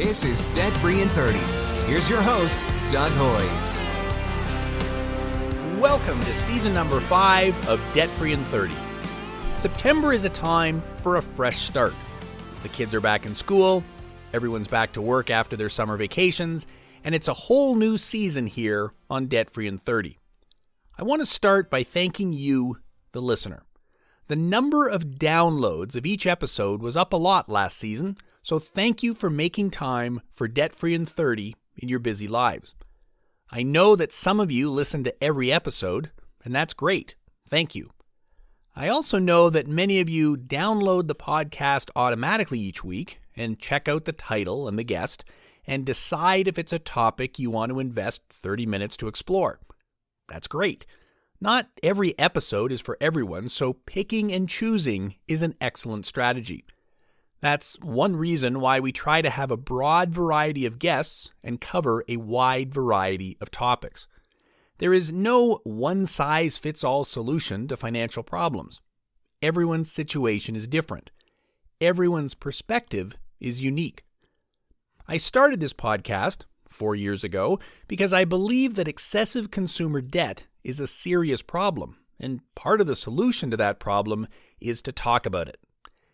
This is Debt Free in 30. Here's your host, Doug Hoyes. Welcome to season number 5 of Debt Free in 30. September is a time for a fresh start. The kids are back in school, everyone's back to work after their summer vacations, and it's a whole new season here on Debt Free in 30. I want to start by thanking you, the listener. The number of downloads of each episode was up a lot last season, so thank you for making time for Debt Free in 30 in your busy lives. I know that some of you listen to every episode, and that's great. Thank you. I also know that many of you download the podcast automatically each week and check out the title and the guest and decide if it's a topic you want to invest 30 minutes to explore. That's great. Not every episode is for everyone, so picking and choosing is an excellent strategy. That's one reason why we try to have a broad variety of guests and cover a wide variety of topics. There is no one-size-fits-all solution to financial problems. Everyone's situation is different. Everyone's perspective is unique. I started this podcast 4 years ago because I believe that excessive consumer debt is a serious problem, and part of the solution to that problem is to talk about it.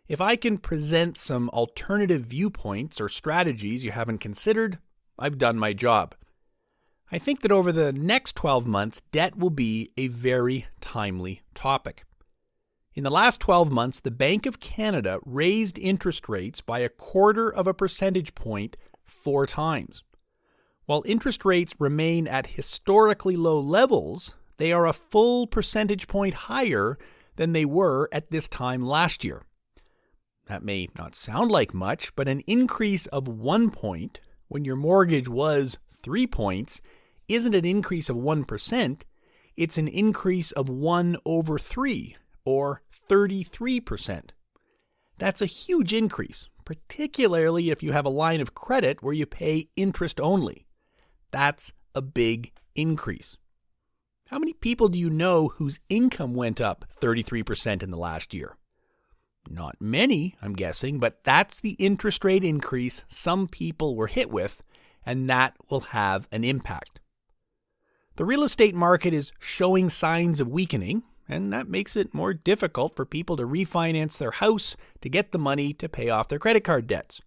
If I can present some alternative viewpoints or strategies you haven't considered, I've done my job. I think that over the next 12 months, debt will be a very timely topic. In the last 12 months, the Bank of Canada raised interest rates by 0.25 percentage point 4 times. While interest rates remain at historically low levels, they are a full percentage point higher than they were at this time last year. That may not sound like much, but an increase of 1 point when your mortgage was 3 points isn't an increase of 1%, it's an increase of 1 over 3, or 33%. That's a huge increase, particularly if you have a line of credit where you pay interest only. That's a big increase. How many people do you know whose income went up 33% in the last year? Not many, I'm guessing, but that's the interest rate increase some people were hit with, and that will have an impact. The real estate market is showing signs of weakening, and that makes it more difficult for people to refinance their house to get the money to pay off their credit card debts.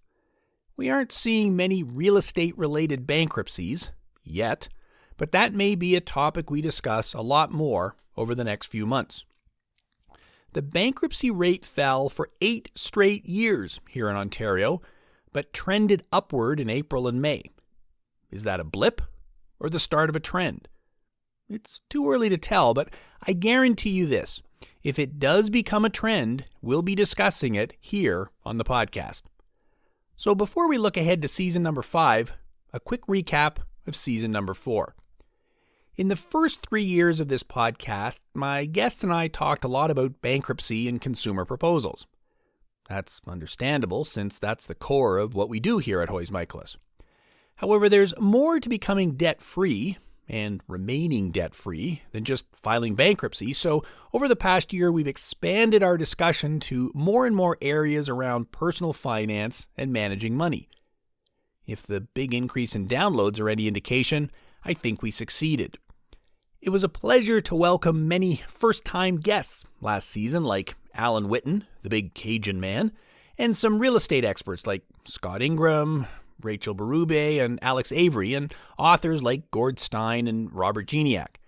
We aren't seeing many real estate-related bankruptcies yet, but that may be a topic we discuss a lot more over the next few months. The bankruptcy rate fell for 8 straight years here in Ontario, but trended upward in April and May. Is that a blip or the start of a trend? It's too early to tell, but I guarantee you this. If it does become a trend, we'll be discussing it here on the podcast. So before we look ahead to season number 5, a quick recap of season number 4. In the first 3 years of this podcast, my guests and I talked a lot about bankruptcy and consumer proposals. That's understandable, since that's the core of what we do here at Hoyes Michaelis. However, there's more to becoming debt-free and remaining debt-free than just filing bankruptcy, so over the past year we've expanded our discussion to more and more areas around personal finance and managing money. If the big increase in downloads are any indication, I think we succeeded. It was a pleasure to welcome many first-time guests last season, like Alan Whitten, the big Cajun man, and some real estate experts like Scott Ingram, Rachel Berube, and Alex Avery, and authors like Gord Stein and Robert Geniak.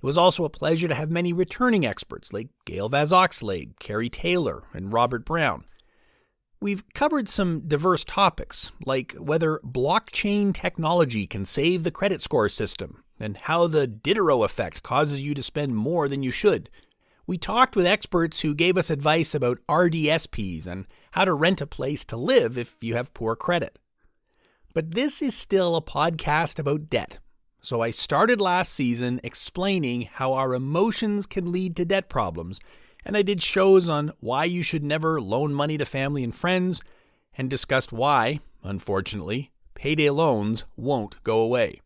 It was also a pleasure to have many returning experts like Gail Vaz-Oxlade, Carrie Taylor, and Robert Brown. We've covered some diverse topics, like whether blockchain technology can save the credit score system, and how the Diderot effect causes you to spend more than you should. We talked with experts who gave us advice about RDSPs and how to rent a place to live if you have poor credit. But this is still a podcast about debt, so I started last season explaining how our emotions can lead to debt problems, and I did shows on why you should never loan money to family and friends, and discussed why, unfortunately, payday loans won't go away.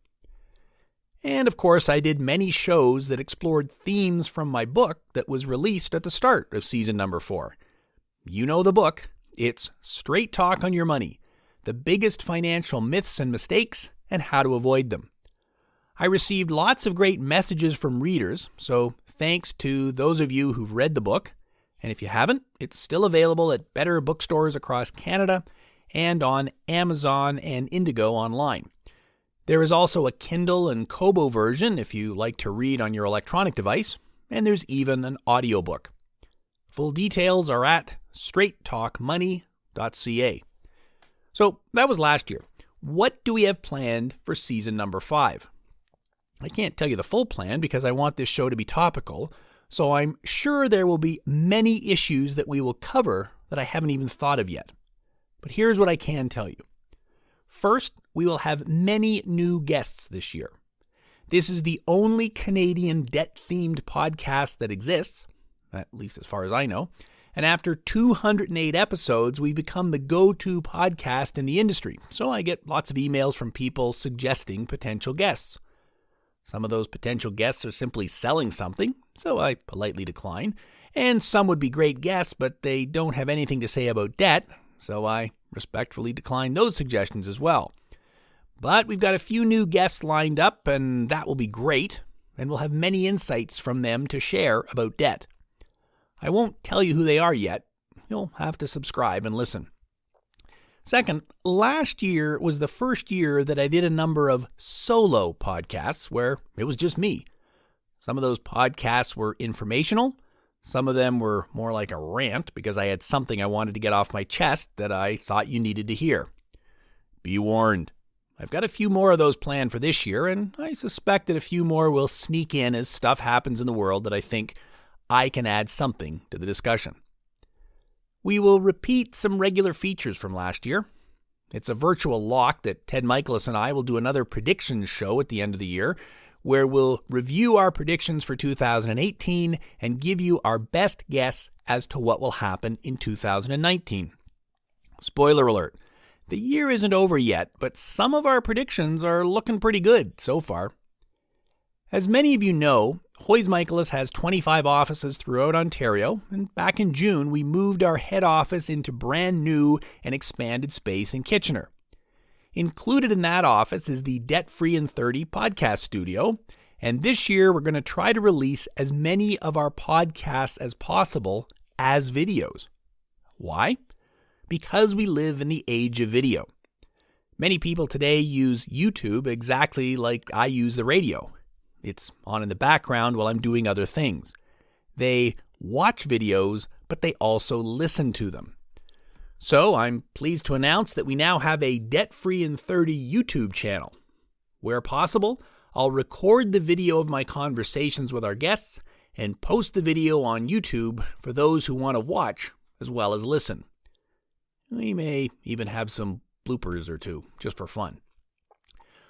And of course, I did many shows that explored themes from my book that was released at the start of season number 4. You know the book. It's Straight Talk on Your Money, the biggest financial myths and mistakes, and how to avoid them. I received lots of great messages from readers, so thanks to those of you who've read the book. And if you haven't, it's still available at better bookstores across Canada and on Amazon and Indigo online. There is also a Kindle and Kobo version if you like to read on your electronic device, and there's even an audiobook. Full details are at straighttalkmoney.ca. So that was last year. What do we have planned for season number 5? I can't tell you the full plan because I want this show to be topical, so I'm sure there will be many issues that we will cover that I haven't even thought of yet. But here's what I can tell you. First, we will have many new guests this year. This is the only Canadian debt-themed podcast that exists, at least as far as I know. And after 208 episodes, we've become the go-to podcast in the industry. So I get lots of emails from people suggesting potential guests. Some of those potential guests are simply selling something, so I politely decline. And some would be great guests, but they don't have anything to say about debt, so I respectfully decline those suggestions as well. But we've got a few new guests lined up, and that will be great, and we'll have many insights from them to share about debt. I won't tell you who they are yet. You'll have to subscribe and listen. Second, last year was the first year that I did a number of solo podcasts where it was just me. Some of those podcasts were informational. Some of them were more like a rant because I had something I wanted to get off my chest that I thought you needed to hear. Be warned. I've got a few more of those planned for this year, and I suspect that a few more will sneak in as stuff happens in the world that I think I can add something to the discussion. We will repeat some regular features from last year. It's a virtual lock that Ted Michaelis and I will do another predictions show at the end of the year, where we'll review our predictions for 2018 and give you our best guess as to what will happen in 2019. Spoiler alert, the year isn't over yet, but some of our predictions are looking pretty good so far. As many of you know, Hoyes Michaelis has 25 offices throughout Ontario, and back in June we moved our head office into brand new and expanded space in Kitchener. Included in that office is the Debt Free in 30 podcast studio, and this year we're going to try to release as many of our podcasts as possible as videos. Why? Because we live in the age of video. Many people today use YouTube exactly like I use the radio. It's on in the background while I'm doing other things. They watch videos, but they also listen to them. So I'm pleased to announce that we now have a Debt Free in 30 YouTube channel. Where possible, I'll record the video of my conversations with our guests and post the video on YouTube for those who want to watch as well as listen. We may even have some bloopers or two, just for fun.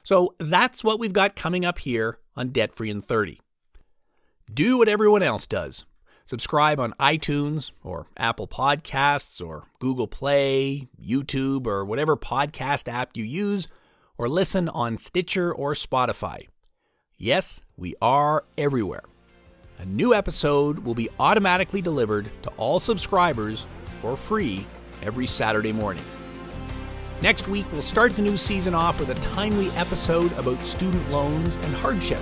So that's what we've got coming up here on Debt Free in 30. Do what everyone else does. Subscribe on iTunes or Apple Podcasts or Google Play, YouTube, or whatever podcast app you use, or listen on Stitcher or Spotify. Yes, we are everywhere. A new episode will be automatically delivered to all subscribers for free every Saturday morning. Next week, we'll start the new season off with a timely episode about student loans and hardship.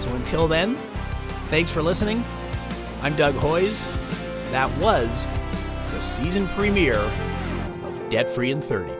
So until then, thanks for listening. I'm Doug Hoyes. That was the season premiere of Debt Free in 30.